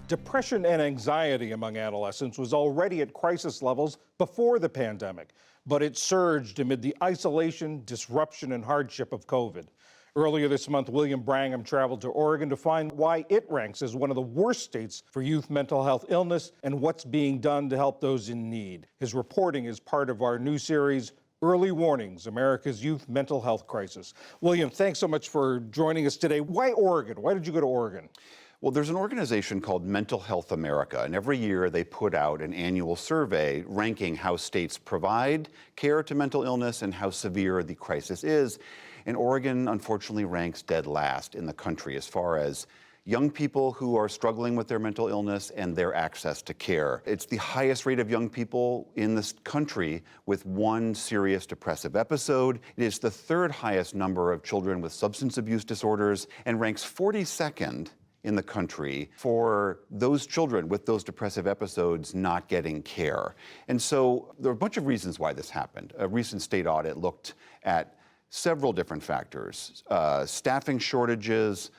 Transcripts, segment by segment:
Depression and anxiety among adolescents was already at crisis levels before the pandemic, but it surged amid the isolation, disruption, and hardship of COVID. Earlier this month, William Brangham traveled to Oregon to find why it ranks as one of the worst states for youth mental health illness and what's being done to help those in need. His reporting is part of our new series, Early Warnings, America's Youth Mental Health Crisis. William, thanks so much for joining us today. Why Oregon? Why did you go to Oregon? Well, there's an organization called Mental Health America, and every year they put out an annual survey ranking how states provide care to mental illness and how severe the crisis is. And Oregon, unfortunately, ranks dead last in the country as far as young people who are struggling with their mental illness and their access to care. It's the highest rate of young people in this country with one serious depressive episode. It is the third highest number of children with substance abuse disorders and ranks 42nd in the country for those children with those depressive episodes not getting care. And so there are a bunch of reasons why this happened. A recent state audit looked at several different factors, staffing shortages,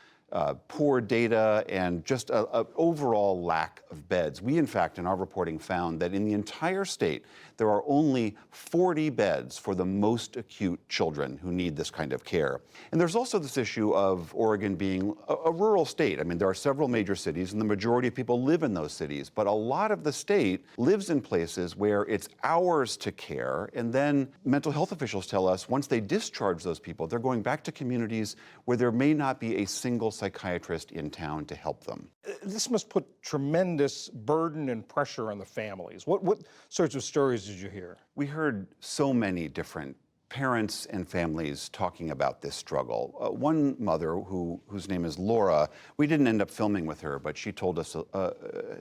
poor data, and just an overall lack of beds. We, in fact, in our reporting found that in the entire state, there are only 40 beds for the most acute children who need this kind of care. And there's also this issue of Oregon being a rural state. I mean, there are several major cities, and the majority of people live in those cities, but a lot of the state lives in places where it's hours to care, and then mental health officials tell us once they discharge those people, they're going back to communities where there may not be a single psychiatrist in town to help them. This must put tremendous burden and pressure on the families. What sorts of stories did you hear? We heard so many different parents and families talking about this struggle. One mother, whose name is Laura, we didn't end up filming with her, but she told us a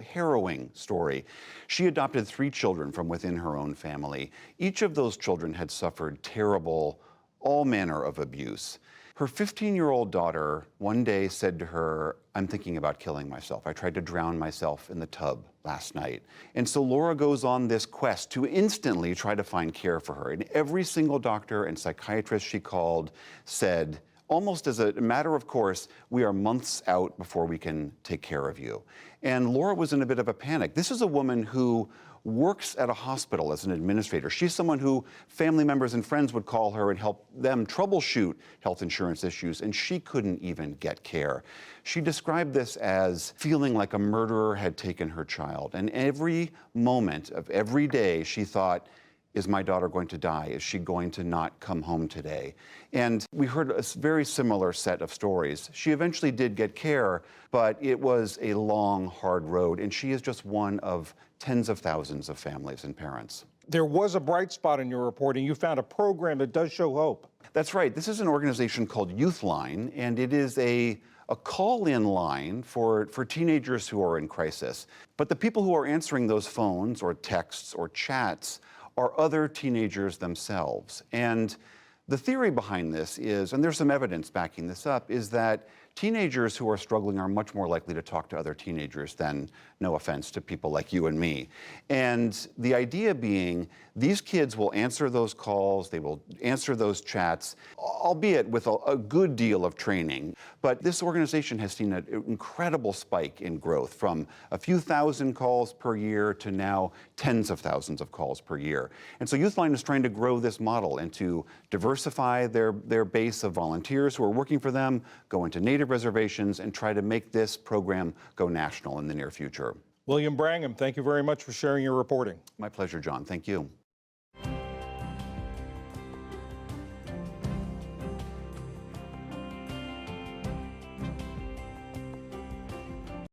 harrowing story. She adopted 3 children from within her own family. Each of those children had suffered terrible, all manner of abuse. Her 15-year-old daughter one day said to her, "I'm thinking about killing myself. I tried to drown myself in the tub last night." And so Laura goes on this quest to instantly try to find care for her. And every single doctor and psychiatrist she called said, almost as a matter of course, "We are months out before we can take care of you." And Laura was in a bit of a panic. This is a woman who works at a hospital as an administrator. She's someone who family members and friends would call her and help them troubleshoot health insurance issues, and she couldn't even get care. She described this as feeling like a murderer had taken her child. And every moment of every day she thought, is my daughter going to die? Is she going to not come home today? And we heard a very similar set of stories. She eventually did get care, but it was a long, hard road, and she is just one of tens of thousands of families and parents. There was a bright spot in your reporting. You found a program that does show hope. That's right. This is an organization called Youthline, and it is a call-in line for teenagers who are in crisis. But the people who are answering those phones or texts or chats are other teenagers themselves. And the theory behind this is, and there's some evidence backing this up, is that teenagers who are struggling are much more likely to talk to other teenagers than, no offense to people like you and me. And the idea being, these kids will answer those calls, they will answer those chats, albeit with a good deal of training. But this organization has seen an incredible spike in growth from a few thousand calls per year to now tens of thousands of calls per year. And so Youthline is trying to grow this model and to diversify their base of volunteers who are working for them, go into native reservations, and try to make this program go national in the near future. William Brangham, thank you very much for sharing your reporting. My pleasure, John. Thank you.